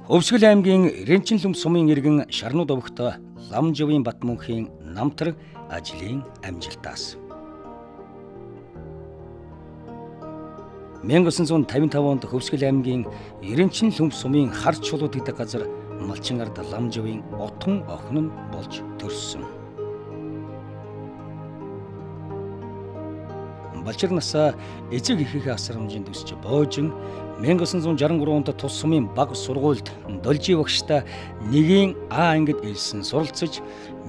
Өвсгөл аймгийн Ирэнчин сумын иргэн Шарнууд өвгт Ламживын Батмөнхийн намтар ажлын амжилтаас 1955 онд Өвсгөл аймгийн Ирэнчин сумын харц чулууд гэдэг газар малчин ард Ламживын отон охин нь болж төрсөн. Балчир насаа эцэг эхийнхээ асрамжинд өсч боожин 1963 онд тус сумын баг сургуульд должи багштай нэгийн А ангид элсэн суралцж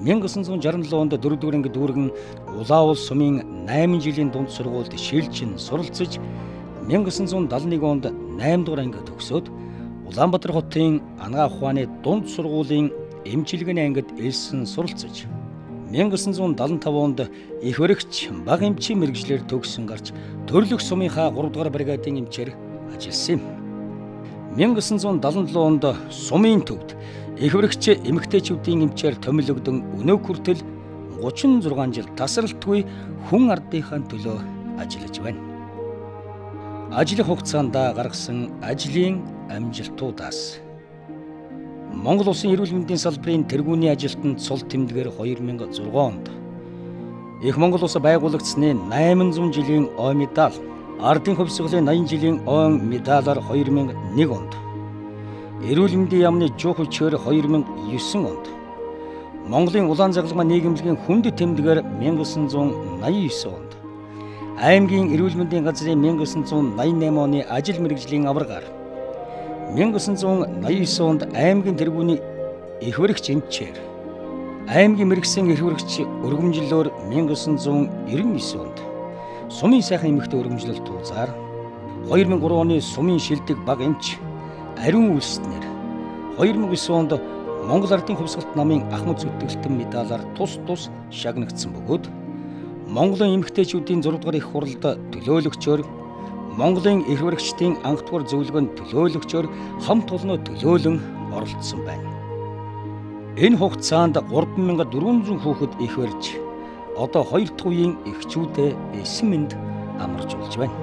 1967 онд 4-р ангид дүүргэн Улаавал сумын 8 жилийн дунд сургуульд шилжин суралцж 1971 онд 8-р ангид төгсөөд Улаанбаатар хотын Ангаа ухааны дунд сургуулийн эмчилгээний ангид элсэн суралцж 1975 онд их баригч баг эмчийн мэргэжлэр төгссөн гарч Төрлөх сумынхаа 3-р бригадын эмчээр ажилласан юм. 1977 онд сумын төвд их баригч эмэгтэйчүүдийн эмчээр томилогдсон өнөө хүртэл 36 жил тасралтгүй хүн ардынхаа төлөө ажиллаж байна. Ажлын хугацаанд гаргасан ажлын амжилтуудаас Монгол Улсын эрүүл мэндийн салбарын тэргүүний ажилтнанд цул тэмдгээр 2006 онд Их Монгол Улс байгуулагдсны 800 жилийн ой медаль, Ардын хувьсгалын 80 жилийн ой медалаар 2001 онд, Эрүүл мэндийн яамны жуу хүчээр 2009 онд, Монголын улаан загалмай нийгэмлэгийн хүнд тэмдгээр 1989 онд, аймгийн эрүүл мэндийн газрын 1988 оны ажил мэргэжлийн аваргаар 1989 онд аймгийн тэргүүний их баригч эмчээр, аймгийн мэргэсэн их баригч өргөмжлөөр 1999 онд, сумын сайхан эмэгтэй өргөмжлөлт тулзаар 2003 оны сумын шилдэг баг эмч ариун үлснээр 2009 онд Монгол Ардын хувьсгалт намын ахмад зүтгэлтэн медалаар тус шагнагдсан бөгөөд Монголын эмэгтэйчүүдийн 6-р их хуралд төлөөлөгчөөр, Монголын их баригчдын анхдугаар зөвлөгөөнд төлөөлөгчөөр хамт олоноо төлөөлөн оролцсон байна. Энэ хугацаанд 3400 хүүхэд их барьж, одоо 2 дахь үеийн эхчүүдээ эсэм мэнд амарч болж байна.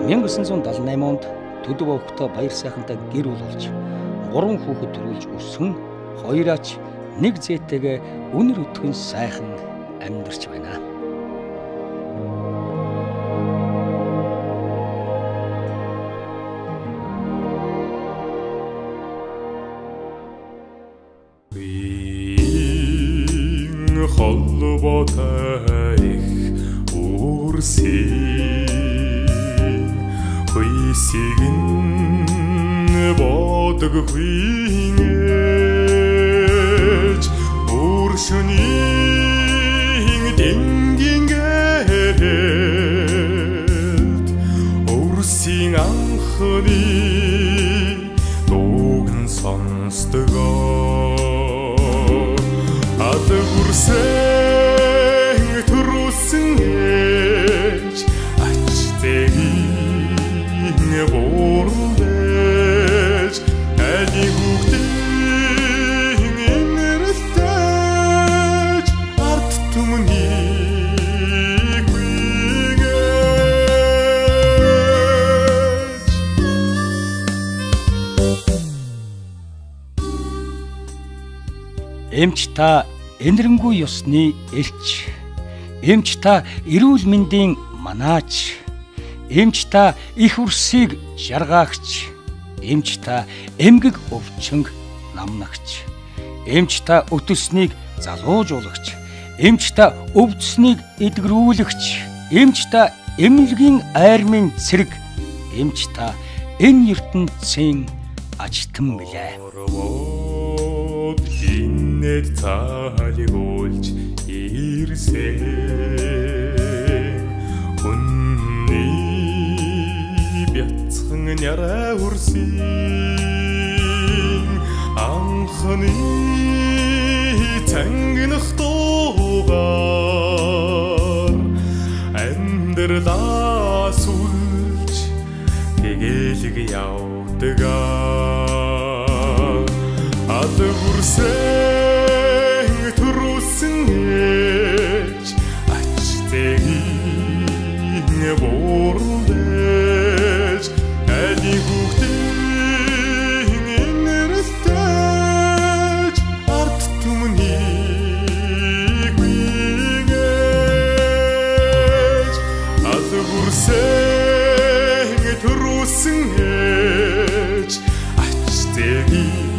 Мянга 1978 онд Төдөв өвгтөө баяр сайхантай гэр бүл болж 3 хүүхэд төрүүлж өсгөн 2-аач 1 зээтэйгээ үнэр өтгөн сайхан амьдарч байна. холбоотой их үрсийн хүйсийг бодоггүй гэж үршүний дэнгийн гэрэлд үрсийн анхны дууг нь сонсдогоо адаг үрсэн төрүүлсэн гэж ач зэгийн буурлаж ади хүүхдийн инэрлэж арт түмнийг хүйгэж эмч та энэрэнгүй ёсны элч, эмч та эрүүл мэндийн манаач, эмч та их үрсийг жаргаагч, эмч та эмгэг өвчнг намнагч, эмч та өтөлснийг залуужуулагч, эмч та өвдснийг эдгэрүүлэгч, эмч та эмнэлгийн айрмын цэрэг, эмч та энэ ертөнцийн ажтан билээ. Инээд цаалыг уйлж ирсэн хүнний бяцхан няраа үрсэн анхны цангинах дуугаар амьдралаа сүлж тэгэлэг явдгаа алгүрсэн төрүүлсэн ээж ачтгийн буурлаж айлын хүүхдийн инэрлэж ард түмнийг биегэж алгүрсэн төрүүлсэн ээж ачтгийн